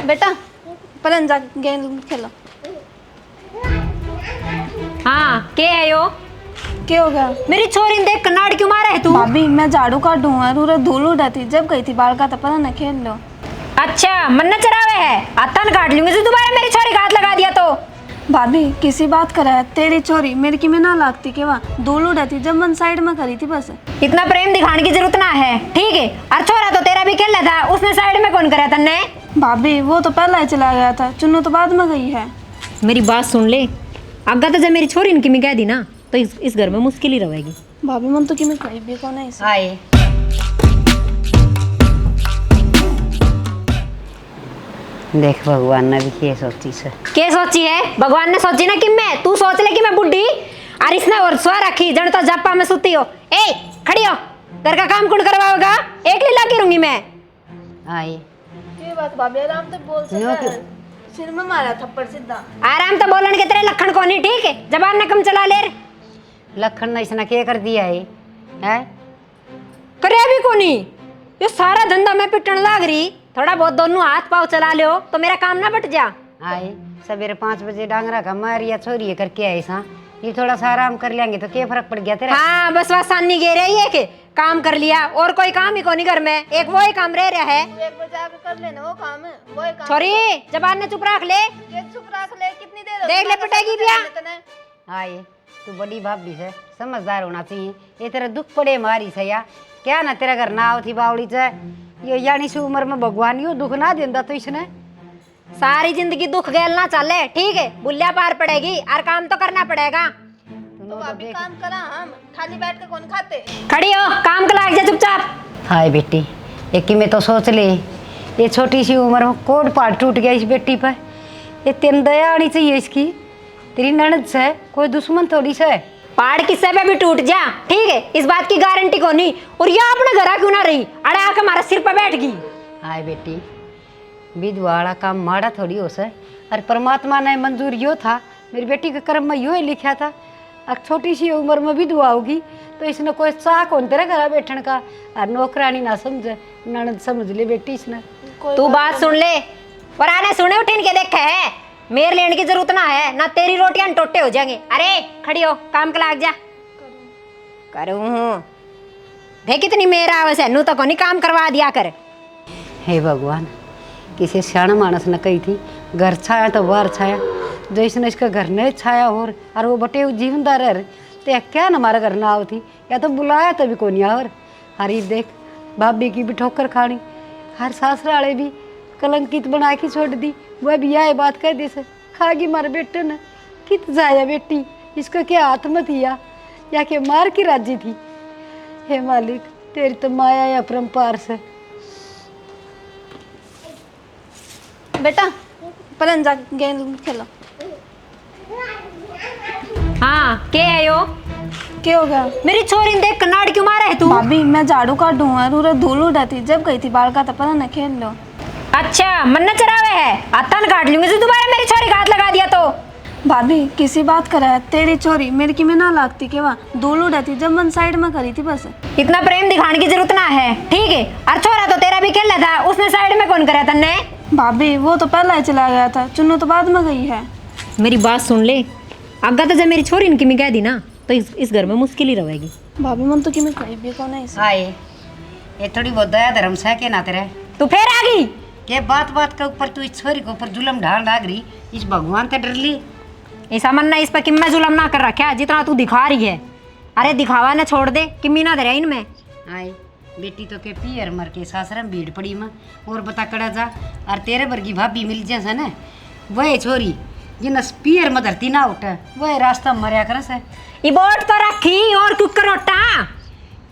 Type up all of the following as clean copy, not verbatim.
बेटा पलन जा गेंद खेलो। हाँ के है यो? क्या हो गया? मेरी छोरी ने देख कनाड़ क्यों मारा है तू? भाभी मैं झाड़ू काटूं और धूल उड़ाती जब गई थी बाल का तो पता न खेल लो। अच्छा मन न चरावे है, आतन काट लूंगी तो दोबारा मेरी छोरी का हाथ लगा दिया तो। भाभी किसी बात करा है तेरी छोरी मेरी की में ना लागती के वहाँ धूल उड़ाती जब मन साइड में करी थी बस। इतना प्रेम दिखाने की जरूरत ना है, ठीक है? और छोरा तो तेरा भी खेल था, उसने साइड में कौन करा तन्ने? भाभी वो तो पहला ही चला गया था, चुन्नू तो बाद में गई है। मेरी बात सुन ले, अगर तो जब मेरी छोरी इनकी में कह दी ना तो इस घर में मुश्किल ही रहेगी। भाभी मन तो कि मैं कहीं भी कौन है इसे। आए देख भगवान ने भी क्या सोची से। क्या सोची है? भगवान ने सोची ना कि मैं, तू सोच ले कि मैं बुढ़ी और इसने और स्वा रखी जन तो जापा में सुती हो। ए खड़ी हो, घर का काम कौन करवाओगा? एक लीला करूंगी मैं। आए ये बात भाभी आराम से बोल सकते हैं। सिर में मारा थप्पड़ सीधा। आराम तो बोलन के तेरे लखन को नहीं, ठीक है? जबान ने कम चला ले। लखन ने इसने क्या कर दिया है? हैं? करे भी को नहीं, ये सारा धंधा मैं पिटन लाग रही, थोड़ा बहुत दोनों हाथ पाँव चला लो तो मेरा काम ना बट जा। आए सवेरे 5 बजे डांगरा का मारिया छोरी करके आए सा, ये थोड़ा सा आराम कर लेंगे तो क्या फर्क पड़ गया तेरा? हाँ बस आसानी गे रही है कि काम कर लिया और कोई काम ही को नहीं घर में, एक वो ही काम रह रहा है। एक बजे आके कर लेना वो काम है, वो ही काम। छोरी जबान ने चुप रख ले। ये चुप रख ले, कितनी देर देख ले पिटेगी बिया। आए तू बड़ी भाभी से समझदार होना चाहिए, ये तेरा दुख पड़े मारी से या क्या ना तेरा घर ना थी बावड़ी से, ये यानी सी उम्र में भगवान यो दुख ना देंदा तो इसने सारी जिंदगी दुख गैल ना चले, ठीक है? बुल्लिया पार पड़ेगी और काम तो करना पड़ेगा। तो अभी काम करा, हम खाली बैठ के कौन खाते। खड़ी हो, काम का लाग जा चुपचाप। हाय बेटी एक में तो सोच ले, ये छोटी सी उम्र में कोट पाट टूट गया इस बेटी पर, ये तेन दया आनी चाहिए इसकी। तेरी ननद से कोई दुश्मन थोड़ी से। पहाड़ किस्से पे भी टूट जा, ठीक है? इस बात की गारंटी को नहीं, और यह अपने घर क्यों ना रही, अड़े आके हमारे सिर पर बैठ गई। हाय बेटी विधवा वाला काम माड़ा थोड़ी हो से, और परमात्मा ने मंजूर यो था, मेरी बेटी के कर्म में यो ही लिखा था, अब छोटी सी उम्र में विधवा होगी तो इसने कोई चाह कौन तेरा घर बैठने का, और नौकरानी ना समझे ननद समझ ले बेटी इसने। तू बात सुन ले, और आने सुने उठिन के देखे है, मेरे लेने की जरूरत ना है, ना तेरी रोटियां टोटे हो जाएंगे। अरे खड़ी हो, काम का लाग जा। करूँ देख कितनी मेरा आवाज है, नू तो कोनी काम करवा दिया कर। हे भगवान किसी सियाण मानस ने कही थी घर छाया तो बाहर छाया, जो इसने इसका घर नहीं छाया और वो बटे जीवनदार है तो क्या न हमारा घर ना आवती, या तो बुलाया तभी को नहीं और हरी देख भाभी की भी ठोकर खानी, हर सासरा वाले भी कलंकित बना के छोड़ दी, वह भी यह बात कह दी से खागी मारे बेटे ने कित जाया बेटी, इसको क्या हाथ में थी या के मार की राजी थी। हे मालिक तेरी तो माया या परम्पार से। बेटा पलन जा गेंद खेलो। हाँ के है यो? क्या हो गया? मेरी छोरी ने देख कनाड़ क्यों मारा है तू? भाभी मैं झाड़ू काटूं और धूल उड़ाती जब गई थी बाल का तो पता न खेल लो। अच्छा मन न चरावे है, आतन काट लूंगी तो दोबारा मेरी छोरी का हाथ लगा दिया तो। भाभी किसी बात करा है तेरी छोरी मेरी की में ना लागती के वहाँ धूल उड़ाती जब मन साइड में करी थी बस। इतना प्रेम दिखाने की जरूरत ना है, ठीक है? और छोरा तो तेरा भी खेल था, उसने साइड में कौन करा तन्ने? भाभी वो तो पहला ही चला गया था, चुन्नू तो बाद में गई है। मेरी बात सुन ले, अगर तो जब मेरी छोरी इनकी में कह दी ना तो इस घर में मुश्किल ही रहेगी। भाभी मन तो कि मैं कहीं भी कौन है इसे। आए ये थोड़ी बहुत दया धर्म से के ना तेरे, तू फिर आ गई। ये बात के ऊपर तू इस छोरी के ऊपर जुलम ढाल लाग रही, इस भगवान से डर ली। ऐसा मन ना इस पर किम्मे जुलम ना कर रखा जितना तू दिखा रही है। अरे दिखावा ना छोड़ दे, किम्मी ना दे इनमें। आए बेटी तो के पियर मर के सासरम भीड़ पड़ी माँ और बता कड़ा जा, और तेरे वर्गी भाभी मिल जैसा ना वह छोरी जिन पियर में धरती ना उठे वह रास्ता मरिया कर से। ये बोट तो रखी और कुकर ओटा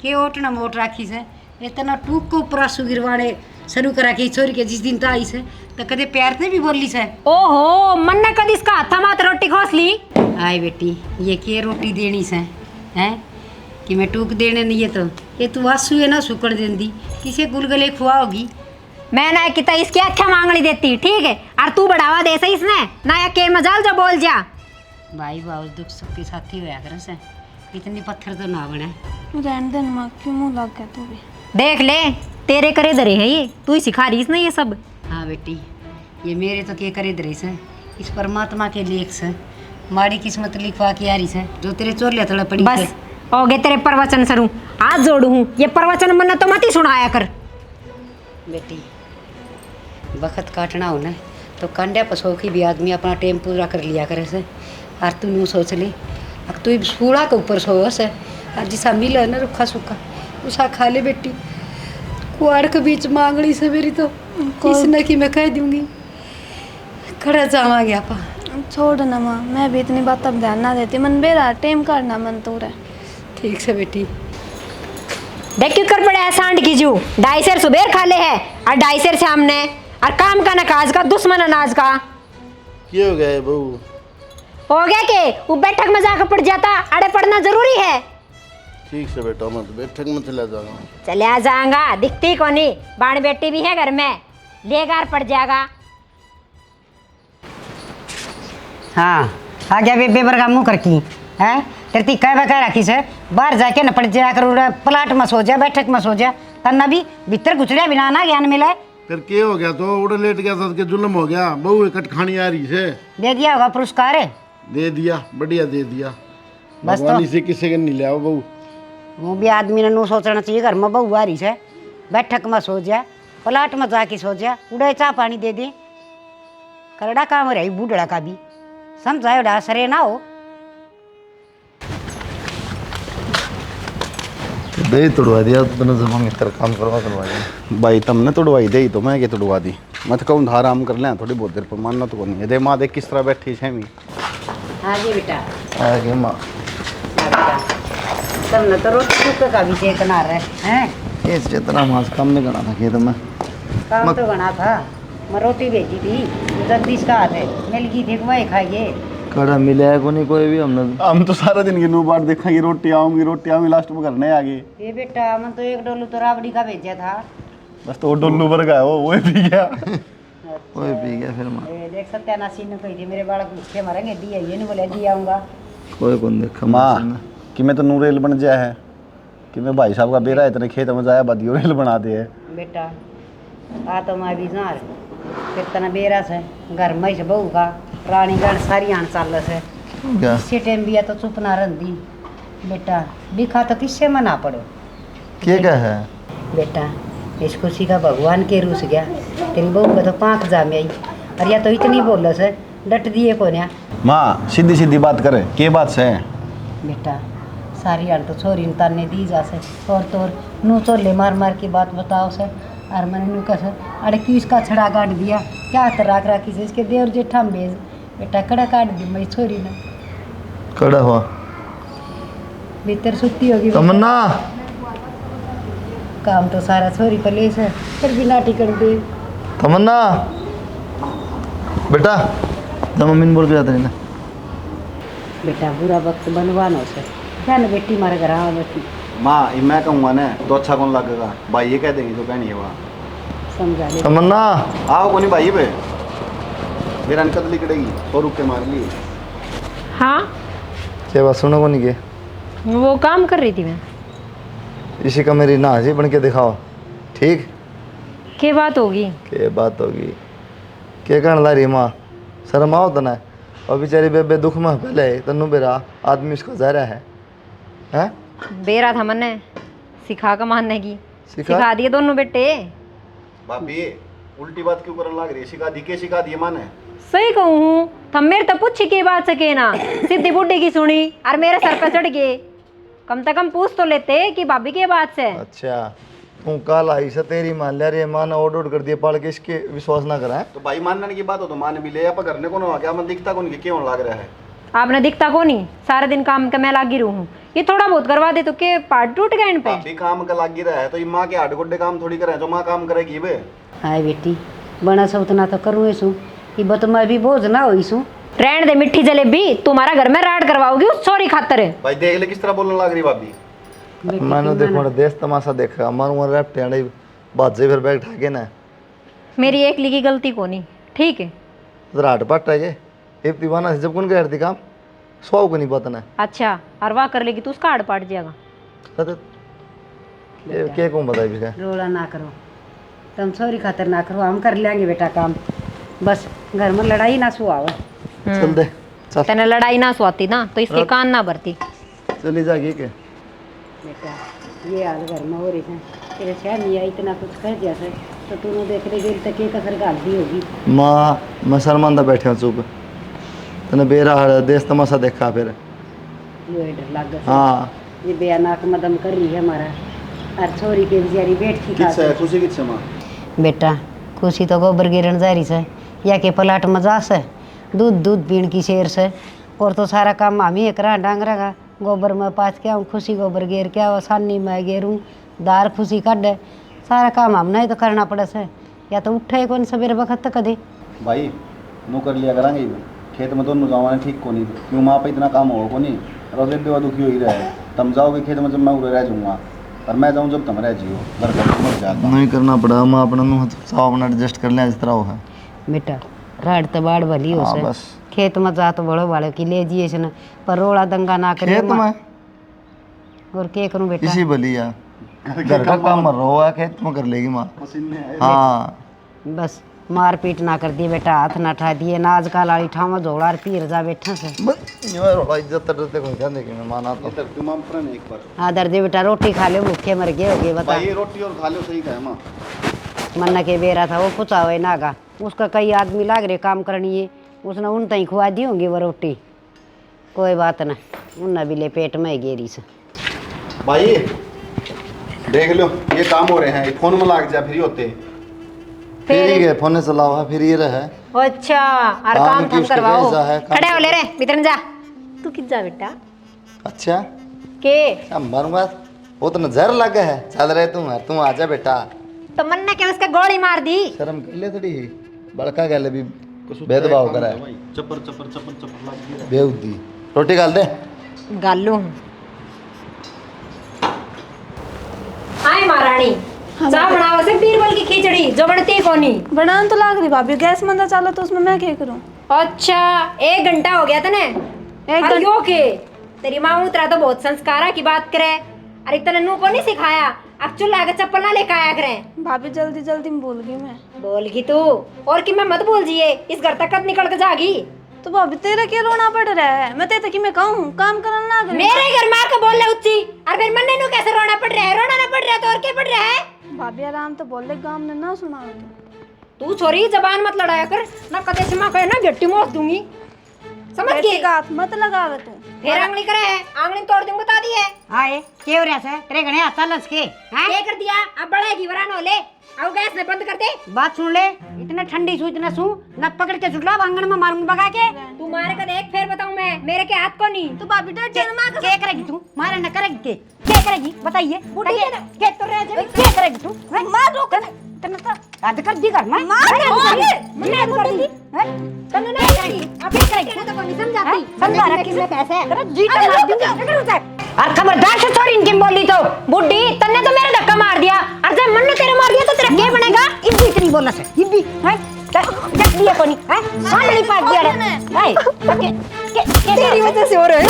के ओट न मोट राखी से, इतना टूक को ऊपर आंसू गिरवाने शुरू करा के छोरी के जिस दिन तो आई से तो कदे प्यार से भी बोली से। ओहो मन ने कद इसका हाथा मात रोटी खोस ली। आए बेटी ये के रोटी देनी से हैं कि मैं टूक देने नहीं है तो ये तू आंसू है ना सुकड़ देंदी किसे गुलगले खुआओगी। मैं ना किता इसकी अच्छा मांगली देती, ठीक है? और तू बढ़ावा दे से इसने ना या के मजाल जो बोल जा। भाई बाबू दुख सुख के साथी होया कर से, इतनी पत्थर तो ना बने। रहने दे माँ, क्यों मुँह लग गया तू भी। देख ले तेरे करे धरे है ये, तू ही सिखा रही इसने ये सब। हाँ बेटी ये मेरे तो के करे दरे से इस परमात्मा के लेख से माड़ी किस्मत लिखवा के आ रही से जो तेरे चोर लिया थोड़ा पड़ी बस हो गए तेरे प्रवचन सरू, हाथ जोड़ू हूँ, ये प्रवचन मन्ना तो मत ही सुनाया कर। बेटी वक्त काटना हो ना तो कंडे पसो की भी आदमी अपना टेम पूरा कर लिया करे से। और तू यूँ सोच ले अब तू सूढ़ा के ऊपर सो से और जिसा मिला ना रुखा सूखा उसा खा ले बेटी। कुआड़ के बीच मांगड़ी से मेरी तो इसने की मैं कह दूंगी खड़ा जावांगे आपा। छोड़ ना माँ, मैं भी इतनी बात अब ध्यान ना देती, मन बेरा टेम करना मन तो रहा। ठीक से बेटी। देख क्यों कर पड़े है सांड की जू, 2.5 सेर सुबेर खा ले है और 2.5 सेर शाम ने, और काम का न काज का दुश्मन अनाज का। क्या हो गया है बहू? हो गया के वो बैठक में जाकर पड़ जाता, अड़े पड़ना जरूरी है। ठीक से बेटा, मैं तो बैठक में चला जाऊंगा। चले आ जाऊंगा, दिखती को नहीं, बाण बेटी भी है घर में, लेगार पड़ जाएगा। हाँ आ गया बेबे बरगा मुँह करकी है तेरती कह बह रखी से बाहर जाके न पड़ जाया कर, प्लाट में सो जा बैठक में सो जा तन्ना भी भीतर घुसड़िया बिना ना ज्ञान मिले। फिर क्या हो गया? तो उड़ लेट गया था कि जुल्म हो गया। बहू इकट्ठ खानी आ रही से दे दिया होगा पुरस्कार। दे दिया, बढ़िया दे दिया। बस तो भगवान से किसी के नहीं लिया बहू। वो भी आदमी ने नू सोचना चाहिए घर में बहू आ रही से बैठक में सो जा प्लाट में जाके सो जा उड़े चाह पानी दे दे करड़ा काम रही बूढ़ड़ा का भी समझायो डा सरे ना हो। दे तोड़वा दिया तो जमा मित्र काम करवा दिया भाई, तुमने तोड़वाई दे तो मैं क्या तोड़वा दी। मैं तो कहूँ आराम कर लें थोड़ी बहुत देर पर, मानना तो नहीं है। दे माँ देख किस तरह बैठी है मी। हाँ जी बेटा आगे माँ तुमने तो रोटी टुक्का का भी चेक बना रहे हैं। ये जितना मास काम नहीं करना था खेत में। काम तो बना था, मैं रोटी भेजी थी जगदीश का हाथ है मिल गई थी वही खाइए। कड़ा मिला है को नहीं कोई भी हमने। हम तो सारा दिन की नू बार देखा ये रोटी आऊंगी लास्ट में करने आ गई। ये बेटा मैं तो एक डोलू तो राबड़ी का भेजा था। बस तो वो डोलू भर गया वो पी गया। वो पी गया फिर माँ। ये देख सत्यानाशी ने कही थी मेरे बालक भूखे मरेंगे दी ये नहीं बोले दी आऊँगा। कोई कौन देखा माँ कि मैं तो नू रेल बन जाया है कि मैं भाई साहब का बेरा इतने खेत में जाया बदियो रेल बना दे है। बेटा आ तो मैं भी जार फिर तना बेरा से घर में से बहू का रानीगढ़ सारी आन चाल से क्या किसी टाइम भी है तो चुप ना रही बेटा दिखा तो किससे मना पड़ो। क्या है बेटा इस खुशी का भगवान के रूस गया तेरी बहू का तो पाँख जामे आई और या तो इतनी बोलो से डट दिए को न्या। माँ सीधी सीधी बात करे के बात से बेटा सारी आन तो छोरी ताने दी जा से और तोर नू चोले मार मार की बात बताओ से और मैंने नू कहा अरे क्यों इसका छड़ा काट दिया क्या तर राख राखी से इसके देवर जेठा में भेज बेटा कड़ा काट दी मेरी छोरी ने। कड़ा हुआ भीतर सुती होगी तमन्ना काम तो सारा छोरी पर ले से फिर भी नाटी कर दे। तमन्ना बेटा जब मम्मी ने बोल के जाते ना बेटा बुरा वक्त बनवाना से क्या ना बेटी मारे घर आवा बेटी माँ मैं कहूँगा ना तो अच्छा कौन लगेगा भाई ये कह देंगे जो कहनी है वहाँ। समझा ले तमन्ना आओ को नहीं भाई पे मेरा अनकत लिकड़ेगी और रुक के मार लिए। हाँ क्या बात सुनो को नहीं के वो काम कर रही थी मैं। इसी का मेरी नाजी बन के दिखाओ ठीक। क्या बात होगी? के बात होगी के कहने ला रही माँ शर्म आओ तो ना और बेचारी बेबे दुख में पहले तनु बेरा आदमी उसका जा रहा है हैं। बेरा था मैंने सिखा का मानने की सिखा? सिखा दिए दोनों बेटे। भाभी उल्टी बात क्यों करने लग रही है? सिखा दी के सिखा दिए माने सही कहूँ हूँ तुम मेरे तो पूछी के बात सके ना सीधी बुढ़ी की सुनी और मेरे सर पर चढ़ गए। कम से कम पूछ तो लेते कि भाभी के बात से। अच्छा तू कल आई से तेरी मान लिया रे माँ ने ऑर्डर कर दिया पाल के इसके विश्वास ना करा तो भाई मानने की बात हो तो मान भी ले आप करने को ना क्या मैं दिखता कौन क्यों लग रहा है। आपने दिखता को नहीं सारा दिन काम का मैं लागी रहूँ हूँ ये थोड़ा बहुत करवा दे तो के पार्ट टूट गए इन पे। भाभी काम का लग रहा है तो ये माँ के हाथ गोड्डे काम थोड़ी करे जो माँ काम करेगी बे। हाय बेटी बना सब उतना तो करूँ ऐसू कि बत मैं भी बोझ ना हो इसू रहने दे मिट्टी जलेबी तुम्हारा घर में राड करवाओगी उस छोरी खातर। भाई देख ले किस तरह बोलने लग रही भाभी। मानो देखो देश तमाशा देखा मारू रेपटे बाजे फिर बैग ठाके ना मेरी एक लिखी गलती को नहीं ठीक है। राट पट है एक दीवाना से जब कौन कर दी काम सौ को नहीं पता ना। अच्छा और वाह कर लेगी तो उसका हाड़ पाट जाएगा। क्या कौन बताए भी रोला ना करो तुम सॉरी खातर ना करो हम कर लेंगे बेटा काम बस घर में लड़ाई ना सुहाव। चल दे चल तेने लड़ाई ना सुहाती ना तो इसके कान ना भरती। चली जाएगी के बेटा ये हाल घर में हो रही है, तेरे शहर नहीं आई इतना कुछ कह दिया था तो तूने देख ले गेल तक एक असर गाल दी होगी। माँ मैं शर्मांदा बैठे हूँ चुप। तूने बेरा देश तमाशा देखा फिर। ये डर लग गया। हाँ ये बेअनाक मदम कर रही है हमारा और छोरी के बेचारी बैठी खा। किससे खुशी किससे माँ? बेटा खुशी तो गोबर गिरन जा रही से या के पलाट मजा से दूध दूध पीण की शेर से और तो सारा काम हम ही करा डांगरा का गोबर में पाँच क्या हूँ खुशी गोबर गेर क्या वो सानी में गेरूँ दार खुशी काटे सारा काम हमने ही तो करना पड़े से या तो उठे कौन सवेरे वक्त तक कदे भाई नो कर लिया करांगे खेत में दोनों जावा ठीक को नहीं क्यों माँ पे इतना काम हो को नहीं रोजे बेवा दुखी हो ही रहे। तुम जाओगे खेत में जब मैं उड़े रह जाऊँगा और मैं जाऊँ जब तुम रह जियो घर का मर जाता नहीं करना पड़ा। हम अपना साव अपना एडजस्ट कर लें इस तरह है बेटा राड तो बाढ़ भली हो से बस खेत में जा तो बड़ो बाड़ो की ले जिए से न पर रोड़ा दंगा ना करे खेत में और के करूं बेटा किसी बलिया घर का काम मर रहा है खेत में कर लेगी माँ। हाँ बस मार पीट ना कर दी बेटा हाथ ना ठा दिए ना आजकल वाली ठावा झोड़ा पीर जा बैठा से इज्जत करते कोई क्या देखेंगे माना तो एक बार आदर दे बेटा रोटी खा ले भूखे मर गए होगे बता। भाई रोटी और खा लो सही कहे माँ। मन्ना के बेरा था वो पूछा हुआ नागा उसका कई आदमी लाग रहे काम करनी है उसने उन तई खुआ दी होंगी वो रोटी कोई बात ना उन्ना भी ले पेट में गेरी से। भाई देख लो ये काम हो रहे हैं फोन में लाग जा फ्री होते फिर ही गए फोन से लाओ फिर ये रहे। अच्छा और काम की हम उसके करवाओ जैसा है, काम खड़े हो ले रे भीतर जा तू किस जा बेटा अच्छा के अब मरूंगा वो तो नजर लगे है चल रहे तू आजा बेटा। तो मन ने क्या उसके गोली मार दी। शर्म कर ले थोड़ी बड़का गल भी भेदभाव करा है चप्पर चप्पर चप्पर चप्पर लग गई बेउद्दी रोटी गाल दे गालू हाय महारानी चाह बनाओ से बीरबल की खिचड़ी जो बनती कोनी बनाने तो लाग रही भाभी गैस मंदा चालो तो उसमें मैं क्या करूँ। अच्छा 1 घंटा हो गया तने एक और यो के तेरी माँ उतरा तो बहुत संस्कारा की बात करे अरे तने नू को नहीं सिखाया अब चूल्हा का चप्पल ना लेकर आया करे। भाभी जल्दी जल्दी में भूल गई मैं। बोल गई तू और कि मैं मत बोल जिए इस घर तक कब निकल के जागी। तो भाभी तेरा क्या रोना पड़ रहा है मैं तेरे की मैं कहूँ काम करना ना करे। मेरे घर माँ को बोल ले उच्ची और फिर मन्ने नू कैसे रोना पड़ रहा है रोना ना पड़ रहा है तो और क्या पड़ रहा है। भाभी आराम तो बोल ले गाँव ने ना सुना तू छोरी जबान मत लड़ाया कर ना कदे से माँ कहे ना गट्टी मोड़ दूंगी समझ गई। हाथ मत लगावे तू फिर आंगली करे है आंगली तोड़ दूंगी बता दी है। हाय के हो रहा से तेरे घणे हाथ लस के हैं क्या कर दिया अब बढ़ेगी वरान हो ले अब गैस ने बंद कर दे। बात सुन ले इतना ठंडी सू इतना सू न पकड़ के चुटला आंगन में मारूंगी भगा के। तू मारे का देख फिर बताऊं मैं मेरे के हाथ को नहीं तो भाभी डर जन्मा क्या करेगी तू मारे न करेगी के क्या करेगी बताइए क्या तो रह जाए क्या करेगी तू मार दो तने तो याद कर दी कर मैं मैं कर दी है तने नहीं करेगी अब क्या करेगी तो कोई समझाती समझा रखी मैं पैसे तेरा जी का मार दूंगी और खबरदार से छोरी इनकी बोली तो बुड्ढी तन्ने तो मेरा धक्का मार दिया और जब मन ने तेरे मार दिया तो तेरा क्या बनेगा इब्बी इतनी बोलना से इब्बी है जब दिया कोनी है सामने पास दिया रे है तेरी वजह से हो रहा है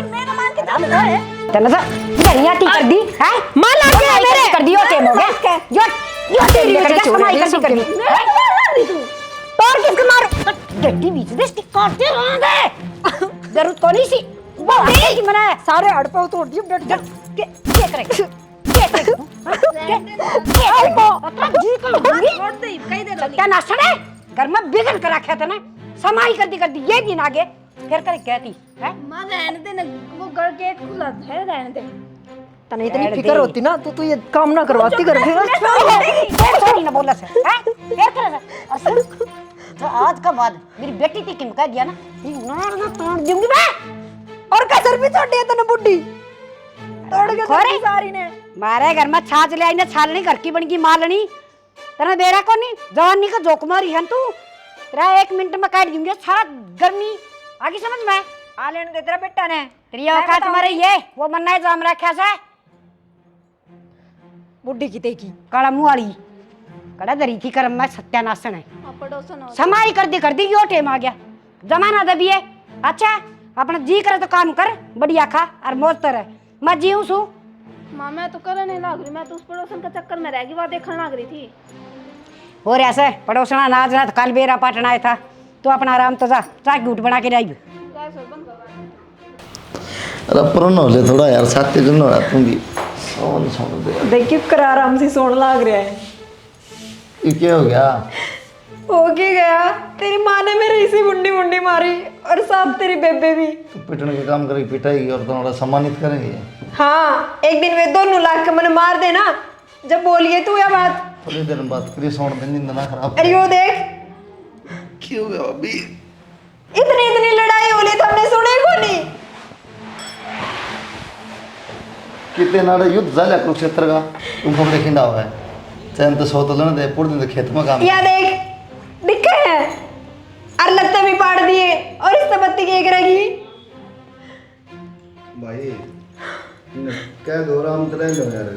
मेरा मान के चल रहा है तने तो गरिया टी कर दी है मार ला के मेरे कर दियो टेम हो गया यो तेरी वजह से कर दी और किसको मार गड्डी बीच दे इसकी काटते रहेंगे जरूरत कोनी सी बोले कि मैंने सारे हड़पे तोड़ दिए डट डट क्या करेगी क्या करेगी जी को छोड़ दे कहीं दे क्या नाश्ता है घर में बिगड़ कर रखा था ना समाई कर दी ये दिन आगे फिर कर कहती है मां रहने दे ना वो घर गेट खुला है रहने दे तने इतनी फिक्र होती ना तो तू ये काम ना करवाती घर पे छोड़ी ना बोला से हैं फिर कर असल तो आज का बाद मेरी बेटी थी किम कह दिया ना ना तोड़ दूंगी मैं और कसर भी छोड़ दिया तने बुड्ढी तोड़ के खोरे सारी ने मारे घर में छाछ ले आई ना छालनी घर की बन की मालनी तेरा बेरा को नहीं जवानी का जोक मारी है तू तेरा 1 मिनट में काट दूंगी सारा गर्मी आगे समझ में आ लेने दे तेरा बेटा ने तेरी औकात मारे ये वो मन्ना जाम रखा सा बुड्ढी की ते की काला मुंह वाली कड़ा दरी की कर्म में सत्यानाशन है पड़ोसन समाई कर दी यो टेम आ गया जमाना दबी है अच्छा अपना जी करे तो काम कर बढ़िया खा और मौज तर मैं जीऊं सू मां मैं तो करने लग रही मैं तो उस पड़ोसन का चक्कर में रह गई वहां देखने लग रही थी और ऐसे पड़ोसना नाच ना कल बेरा पाटना आया था तो अपना आराम तो जा चाय घूट बना के जाइए। अरे पुरान हो ले थोड़ा यार, साथी जन हो तुम भी सोन सोन दे। देखिए कर आराम से सोने लग रहा है। ये क्या हो गया? हो के गया, तेरी माँ ने मेरे इसी मुंडी मुंडी मारी और साथ तेरी बेबे भी। तू पिटने के काम करेगी, पिटाएगी और तुम्हारा सम्मानित करेंगे। हाँ, एक दिन वे दोनों लाख के मैंने मार देना जब बोलिए तू यह बात। थोड़ी देर बात करिए, सोन दिन नींद ना खराब। अरे वो देख, क्यों गया अभी? इतनी इतनी लड़ाई हो ली तो हमने सुने को नहीं। कितने नारे युद्ध झाल्या कुरुक्षेत्र का, तुम को देखिंदा हुआ है। चैन तो सो तो लेने दे, पूरे दिन तो खेत में काम। या देख दिक्कत है और लगता भी पाड़ दिए और इस तबत्ती की एक रहेगी। भाई क्या दो राम तेरे लो यार।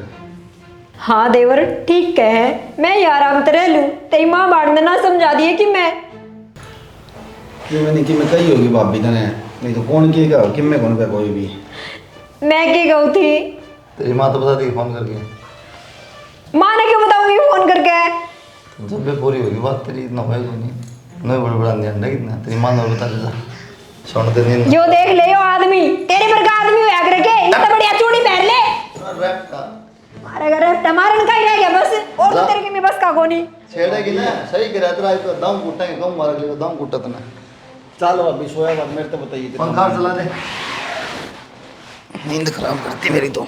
हाँ देवर ठीक कहे, मैं यार आराम रह लूं, तेरी माँ बाढ़ ने ना समझा दिए कि मैं क्यों मैंने कि मैं कही होगी भाभी ने, नहीं तो कौन किएगा कि मैं कौन पे कोई भी। मैं के गई थी। तेरी माँ तो बता देगी फोन करके। माँ ने क्यों बताऊंगी फोन करके? जब भी पूरी होगी बात तेरी, इतना होएगा नहीं। नहीं बड़ा बड़ा ध्यान रख इतना, तेरी माँ ने बता दे जा। सोन दे दिन जो देख ले यो आदमी, तेरे पर का आदमी होया करके इतना बढ़िया चूड़ी पहन ले। रैप का मारे घर टमारन का ही रह गया बस, और तो तेरे की में बस का कोनी। छेड़ेगी ना, सही कह रहा तेरा तो दम कुटेंगे, कम मार के दम कुटत ना। चलो अभी सोया बाद मेरे तो बताइए। पंखा चला दे, नींद खराब करती मेरी तो।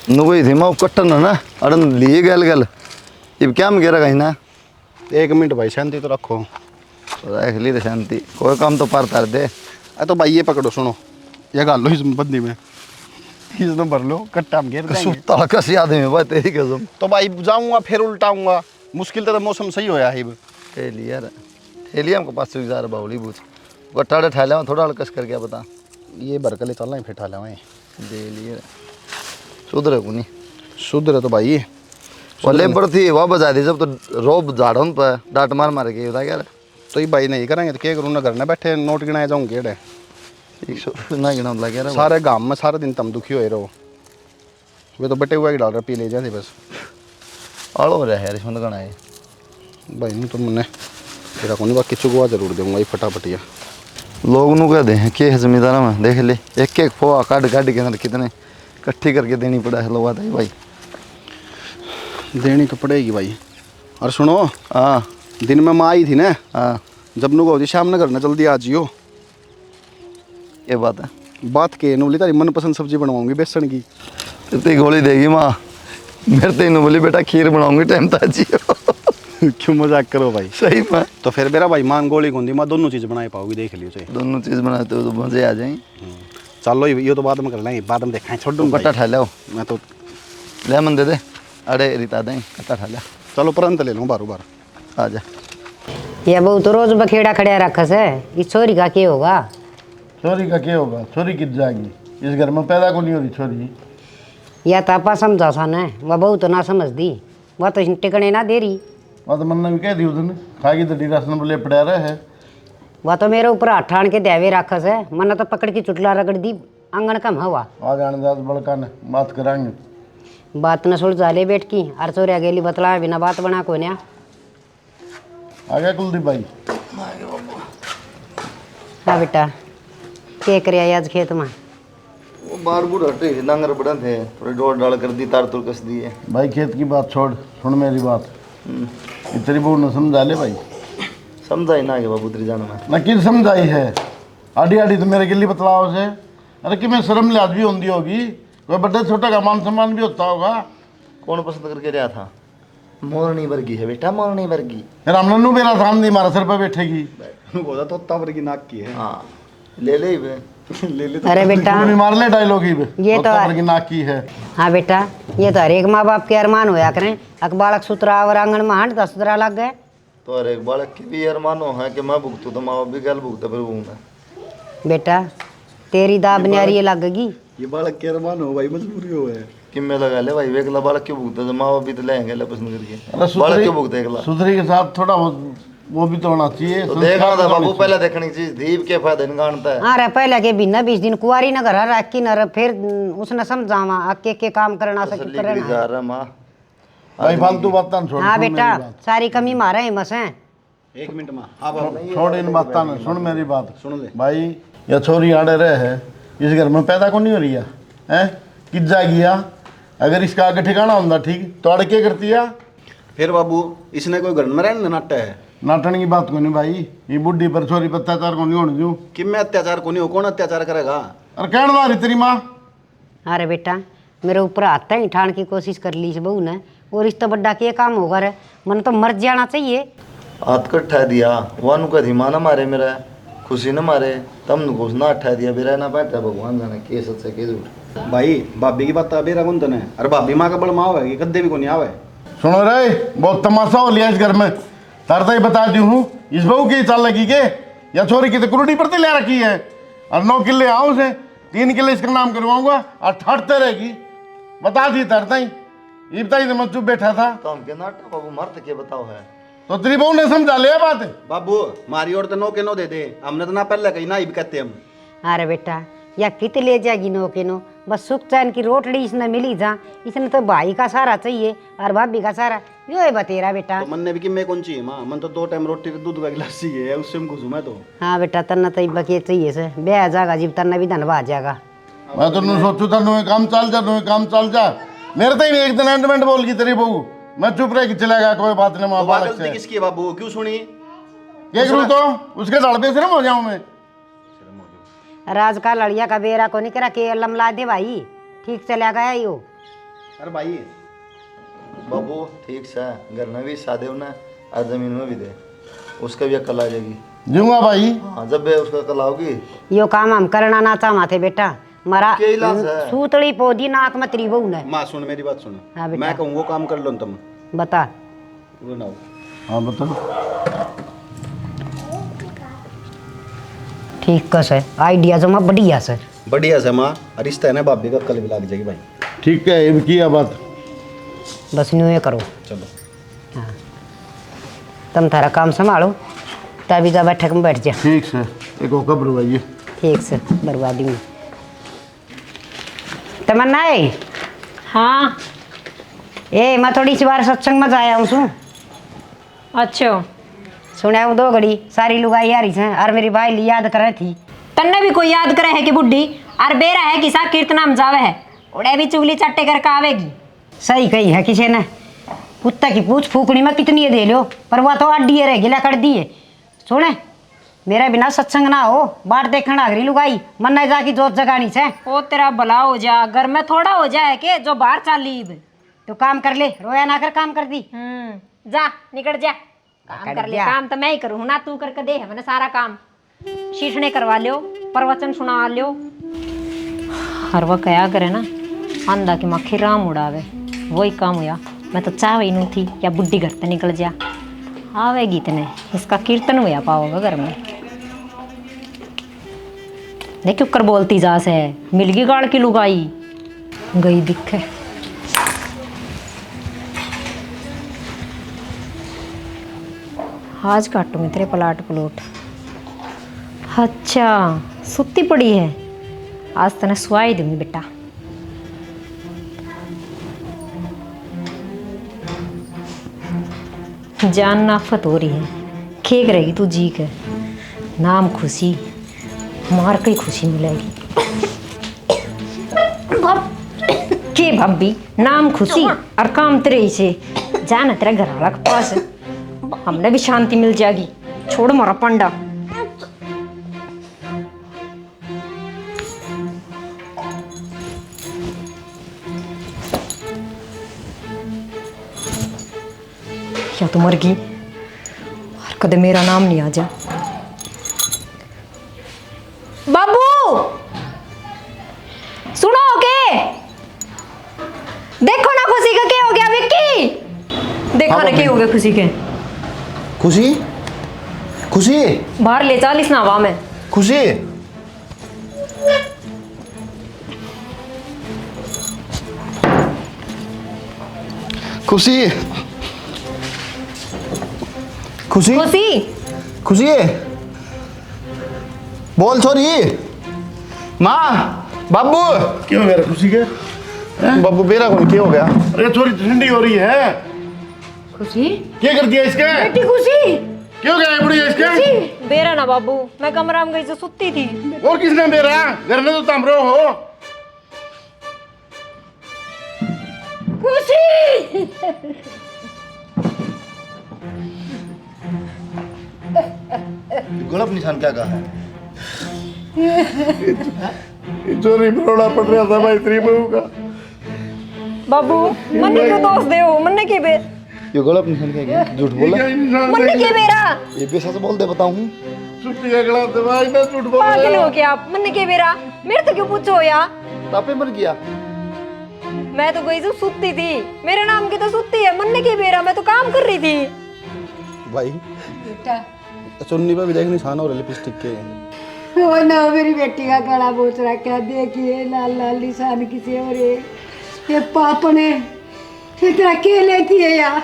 नुबई थी मैं कट्टन ना, अरे लिए गल गल अब क्या में गिरा कहीं ना। 1 मिनट भाई शांति तो रखो। रख ली तो शांति, कोई काम तो पार तार दे। तो भाई ये पकड़ो, सुनो ये गाल लो इस बंदी में, इसमें भर लो, कट्टा में घेर देंगे। सुत्ता कस याद है भाई तेरी कसम। तो भाई जाऊंगा फिर उल्टाऊंगा, मुश्किल तो मौसम सही होया है। ठेली यार, ठेली हमको पास से जा रहा बाउली बूझ गट्टाड़े ठहले थोड़ा हल्कस कर गया बता। ये भरकले चलना ही फिर ठा ले दे लिए सुधरे को नहीं सुधरे तो भाई वो लेबर थी वह बजा दी जब तो रोब झाड़ों पर डांट मार मार के बता क्या। तो ये भाई नहीं करेंगे तो क्या करूँ ना, घर में बैठे नोट गिनाए जाऊँगे। 100 ना गिना लगे रहा सारे गांव में सारे दिन तुम दुखी हो रहो, वे तो बटे हुए डाल रहे पी ले जाते बस। आड़ो रहा है इसमें लगाना है भाई नहीं तो मैंने तेरा को नहीं बाकी चुगवा जरूर दूंगा ये फटाफटिया। लोग नु कह दे हैं कि जमींदारा में देख ले एक एक फोआ काट काट के अंदर कितने इकट्ठी करके देनी पड़ा है। लोग आता है भाई देनी तो पड़ेगी भाई। और सुनो, हाँ दिन में माँ आई थी ना, हाँ जब नु होती शाम न करना जल्दी आ जियो। ये बात है, बात के नु बोली तारी मनपसंद सब्जी बनवाऊंगी बेसन की। इतनी गोली देगी माँ मेरे तो इन बोली बेटा खीर बनाऊंगी टाइम ताजी। क्यों मजाक करो भाई। सही में तो फिर मेरा भाई मान गोली गोंदी माँ दोनों चीज़ बनाए पाओगी, देख लियो चाहिए। दोनों चीज़ बनाते हो तो मज़े आ जाएंगे। चलो ये तो बाद में कर लेंगे, बाद में देखें छोड़ दूँ कट्टा ठा लो, मैं तो। लेमन दे दे, अरे रिता दें कट्टा ठा लिया। चलो परंत ले लूँ बार बार। आ जा। ये बहु तो रोज बखेड़ा खड़िया रखस है, इस छोरी का क्या होगा? छोरी का क्या होगा? छोरी कित जाएगी, इस घर में पैदा को नहीं हो रही छोरी। या तापा समझा सा न, वह बहु तो ना समझ दी, वह तो टिकने ना दे रही। वह तो मन भी कह दी उसने, खाएगी तो राशन बोले पड़ा रहे है। वह तो मेरे ऊपर हाथ ठान के देवे राखस है, मन तो पकड़ के चुटला रगड़ दी आंगन कम हवा। आ जाने दाद बड़का ने बात कराएंगे। बात न सुलझा ले बैठ की, अर चोरिया गेली बतला बिना बात बना को न्या। आ गया कुलदीप भाई? हाँ बेटा, क्या करे आज खेत में? वो बार बूढ़ हटे डांगर बड़ा थे, थोड़ी डोर डाल कर दी, तार तुर कस दिए। भाई खेत की बात छोड़, सुन मेरी बात। तेरी बहू ने समझा ले भाई। समझाई ना के बाबू तेरी जान में न कि समझाई है, आड़ी आड़ी तो मेरे गिल्ली बतलाओ से। अरे कि मैं शर्म लिहाज भी होती होगी, कोई बड़े छोटे का मान सम्मान भी होता होगा। कौन पसंद करके रहा था? मोरनी वर्गी है बेटा, मोरनी वर्गी। फिर हम नन्नू मेरा सामने मारा सर पे बैठेगी। तो तबर की नाक की है। हाँ ले ले बे। ले ले अरे बेटा, तू भी मार ले डायलॉग ही ये तो तबर की नाक की है। हाँ बेटा, ये तो हर एक माँ बाप के अरमान होया करें, अकबालक सुतरा और आंगन में हांड दस सुतरा लग गए। तो अरे एक बालक की भी अरमानो है कि मैं भुगतू तो माँ बाप भी गल भुगता फिर भूंगा। बेटा तेरी दाब न्यारी लगेगी। ये बालक के अरमान हो भाई, मजबूरी हो है। किम्मे लगा ले भाई, एकला बालक क्यों भुगता? तो माँ बाप भी तो लेंगे ले पसंद करके। अरे बालक क्यों भुगता एकला? सुधरी के साथ थोड़ा बहुत वो भी तो होना चाहिए। तो संस्कार देखना था तो होने बाबू, चाहिए। पहले देखनी चीज दीप के फायदे निकालता है। अरे पहले के बिना 20 दिन कुआरी न घर रखी न फिर उसने समझावा अके के काम करना सके तसल्ली करी जा रहा माँ। भाई फालतू बातें छोड़, हाँ सुन बेटा मेरी बात। सारी कमी मारे है मस है। 1 मिनट माँ। हाँ बाबू छोड़ इन बातें न, सुन मेरी बात। सुन ले। भाई या छोरी आड़े रहे है, इस घर में पैदा को नहीं हो रही है, हैं? किज्जा गया, अगर इसका आगे ठिकाना होता ठीक तो अड़ के करती है। फिर बाबू इसने कोई घर में रहने नाट्य है नाटन की बात को नहीं भाई, ये बुढ़ी पर छोरी पर अत्याचार को नहीं होने दूं। कि मैं अत्याचार को नहीं हो, कौन अत्याचार करेगा? अरे कहने वाली तेरी माँ। अरे बेटा मेरे ऊपर आता ही ठाण की कोशिश कर ली इस बहू ने, और रिश्ता बड्डा के काम होगा रे, मन तो मर जाना चाहिए। हाथ को ठा दिया वानु का धीमा न मारे, मेरा खुशी न मारे, तम न घुस ना ठा दिया, बेरा ना पाता भगवान जाने के सच है के झूठ। भाई भाभी की बात बेरा कौन तने? अरे भाभी माँ का बड़ माँ है, कद्दे भी को नहीं आवे। सुनो रे, बहुत तमाशा हो लिया इस घर में। तरता ही बता दी हूँ, इस बहू की चाल लगी के या छोरी की तो कुरुटी पर ले रखी है। और 9 किले आऊँ से 3 किले इसका नाम करवाऊंगा और ठहरते रहेगी। बता दी तरता ही, ये बताई तो मैं चुप बैठा था। तो हम के नाटा बाबू मर्द के बताओ है। तो तेरी बहू ने समझा लिया बात। बाबू मारी और तो 9 के 9 दे दे, हमने तो ना पहले कही ना ही कहते हम। अरे बेटा या कित ले जाएगी नो के नो, बस सुख चैन की रोटड़ी इसने मिली जा, इसने तो भाई का सहारा चाहिए और भाभी का सहारा यो है बतेरा बेटा। तो मन ने भी कि मैं कौन चाहिए माँ, मन तो 2 टाइम रोटी दूध का गिलास चाहिए, उससे हम घुसू मैं तो। हाँ बेटा तन्ना तो बके चाहिए से ब्याह जाएगा जीव तन्ना भी धनवा आ जाएगा। मैं तो सोचू था नुए काम चल जा, नुए काम चल जा। मेरे तो ही नहीं एक दिन एंडमेंट बोल गई तेरी बहू, मैं चुप रह के चलेगा, कोई बात नहीं माँ तो बालक गलती से। किसकी है बाबू, क्यों सुनी? ये करूँ तो उसके दड़ पे शर्म हो जाऊँ मैं। राज का लड़िया का बेरा को नहीं करा के लमला दे भाई, ठीक चला गया यो। अरे भाई बाबू ठीक से घर में भी सादे होना और जमीन में भी दे, उसका भी अकल आ जाएगी। जीऊँगा भाई। हाँ जब भी उसका अकल आओगी। यो काम हम करना ना चाहते बेटा, मरा क्या इलाज है? सूतड़ी पोदी नाक में तेरी बहू ने। माँ सुन मेरी बात सुन, हाँ बेटा। मैं कहूँ वो काम कर लो तुम। बता। वो ना हो। हाँ बताओ। ठीक कस है आइडिया जमा बढ़िया सर। बढ़िया से माँ, रिश्ता है ना भाभी का, कल भी लग जाएगी भाई। ठीक है, ये भी किया बात। बस न्यू ये करो, चलो तुम थारा काम संभालो, तभी जा बैठक में बैठ जा। ठीक से एक और कब्र भाई। ठीक से बर्बादी में तमन्ना है। हाँ ए मैं थोड़ी सी बार सत्संग में जाया हूँ सु अच्छा सुना हूँ 2 घड़ी सारी लुगाई आ रही है और मेरी भाई ली याद कर रही थी। तन्ने भी कोई याद करे है कि बुढ़ी और बेरा है कि सा कीर्तनाम जावे है, उड़े भी चुगली चट्टे करके आवेगी। सही कही है किसी ने, कुत्ता की पूछ फूकनी में कितनी दे लो पर वह तो अड्डी रह गिला कर दी है। सुने मेरा बिना सत्संग ना हो, बाट देखना अगरी लुगाई मन न जा की जोत जगानी से। ओ तेरा भला हो जा, घर में थोड़ा हो जाए के जो बाहर चाली। तो काम कर ले, रोया ना कर, काम कर दी। जा निकल जा, काम निकल कर ले। जा। काम तो मैं ही करूँ ना, तू करके दे मैंने सारा काम। शीशने करवा लियो, प्रवचन सुना लियो, हर वह क्या करे ना अंधा की मक्खी राम उड़ावे, वही काम हुआ। मैं तो चाह ही नहीं थी क्या बुढ़ी घर से निकल जा, आवेगी इतने इसका कीर्तन हुआ पाओगे घर में। नहीं क्यों कर बोलती जा से, मिलगी गाड़ की लुगाई गई दिखे। आज काटूंगी तेरे पलाट पलूट। अच्छा सुत्ती पड़ी है, आज तने सुवाई दूंगी बेटा। जान नाफत हो रही है, खेक रहेगी तू जी के नाम खुशी, मार के खुशी मिलेगी। के भाभी नाम खुशी और काम तेरे ही से, जाना तेरा घर वाला के पास, हमने भी शांति मिल जाएगी। छोड़ मारा पंडा। या तो मर गई और कदे मेरा नाम नहीं आ जा। बाबू सुनो के, देखो ना खुशी का क्या हो गया विक्की, देखो ना क्या हो गया खुशी के। खुशी खुशी बाहर ले चल इस नावा में। खुशी खुशी खुशी खुशी खुशी है बोल छोरी माँ बाबू क्यों मेरा खुशी के बाबू बेरा कौन क्या हो गया अरे छोरी ठंडी हो रही है। खुशी क्या कर दिया इसके? बेटी खुशी क्यों गया है बुढ़िया इसके? बेरा ना बाबू, मैं कमरा में गई तो सुती थी। और किसने बेरा? घर में तो तुम रो हो। खुशी गलत निशान क्या कहा है? चोरी रोड़ा पड़ रहा था भाई तेरी बहू का। बाबू मन्ने क्यों दोष दे हो? मन्ने के बे ये गलत निशान क्या है? झूठ बोला क्या इंसान मन्ने के बेरा ये भी सच बोल दे बताऊं छुट्टी अगला दवाई ना झूठ बोल पागल हो क्या आप? मन्ने के बेरा मेरे तो क्यों पूछो या? तापे मर गया मैं तो गई तो सुती थी, मेरे नाम की तो सुती है। मन्ने के बेरा मैं तो काम कर रही थी। भाई बेटा चुन्नी पे भी देख निशान हो रहे लिपस्टिक के। वो ना मेरी बेटी का गला बोच रहा क्या देखिए लाल लाल निशान किसी और ये पाप ने इतना के लेती है यार।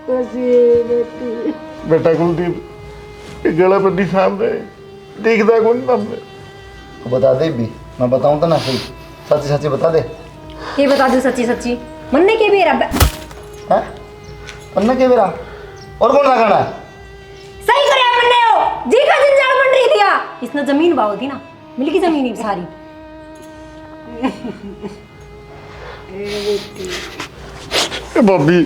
खुशी बेटी बेटा कुलदीप गला पर निशान रहे देखता कौन हमने बता दे भी मैं बताऊं तो ना सही सच्ची सच्ची बता दे ये बता दो सच्ची सच्ची। मन्ने के बेरा हैं पन्ना के मेरा और कौन सा गाना है? सही करे मन्ने हो जी का जंजाल बन रही थी या? इसने जमीन बाव थी ना, मिल की जमीन ही सारी। बॉबी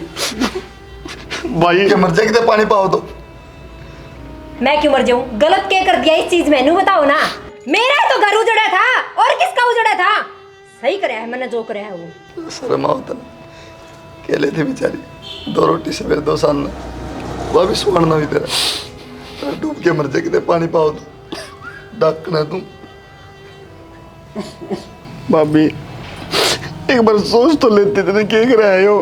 भाई के मर जाए कितने पानी पाओ तो मैं क्यों मर जाऊं? गलत क्या कर दिया इस चीज में नू बताओ ना। मेरा तो घर उजड़ा था और किसका उजड़ा था? सही करे है मैंने जो करे है वो। शर्म आवता ना केले थे बेचारी 2 रोटी सवेरे 2 साल ना वो भी सुवर्ण भी तेरा डूब के मर जाए कितने पानी पाओ तो डाकना तुम भाभी एक बार सोच तो लेते थे क्या कर रहे हो।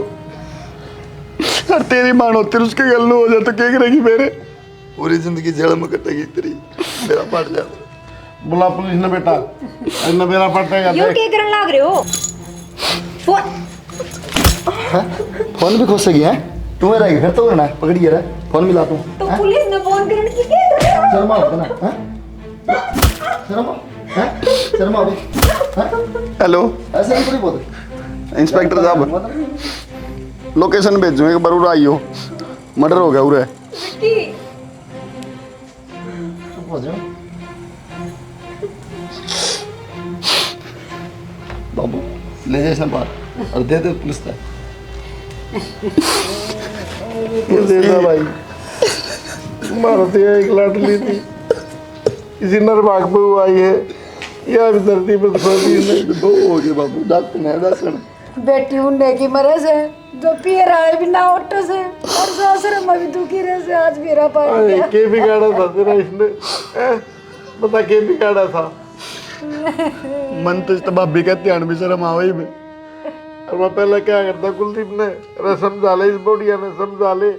और तेरी मान होती उसके गल हो जाए तो क्या करेगी मेरे? पूरी जिंदगी जेल में कटेगी तेरी मेरा पाट जाता बुला पुलिस ने बेटा इतना मेरा पड़ता यूं क्या करन लाग रहे हो? फोन फोन भी खोसेगी है तू मेरा घर तो करना है पकड़ी रहा फोन मिला तू तो पुलिस ने फोन करने की क्या? शर्मा होता ना शर्मा भी हेलो ऐसे नहीं पूरी बोल इंस्पेक्टर साहब लोकेशन भेजो एक बार उरा आइयो मर्डर हो गया उरे। चुप हो जाओ बाबू ले जाए इसे बाहर और दे दे पुलिस तक ये देखा भाई मारती है एक लाडली थी इसी नरभाग पे आई है या भी धरती पर थोड़ी दो हो गए बाबू डॉक्टर ने दर्शन बेटी उन्ने की मरे से जो पिए रहा भी ना उठे से और सासरे में भी दुखी रहे से आज मेरा पार गया। के बिगाड़ा था तेरा इसने बता के बिगाड़ा था मन तो इस भाभी का ध्यान भी शर्म आवे में और मैं पहले क्या करता कुलदीप ने अरे समझा ले इस बोडिया ने समझा ले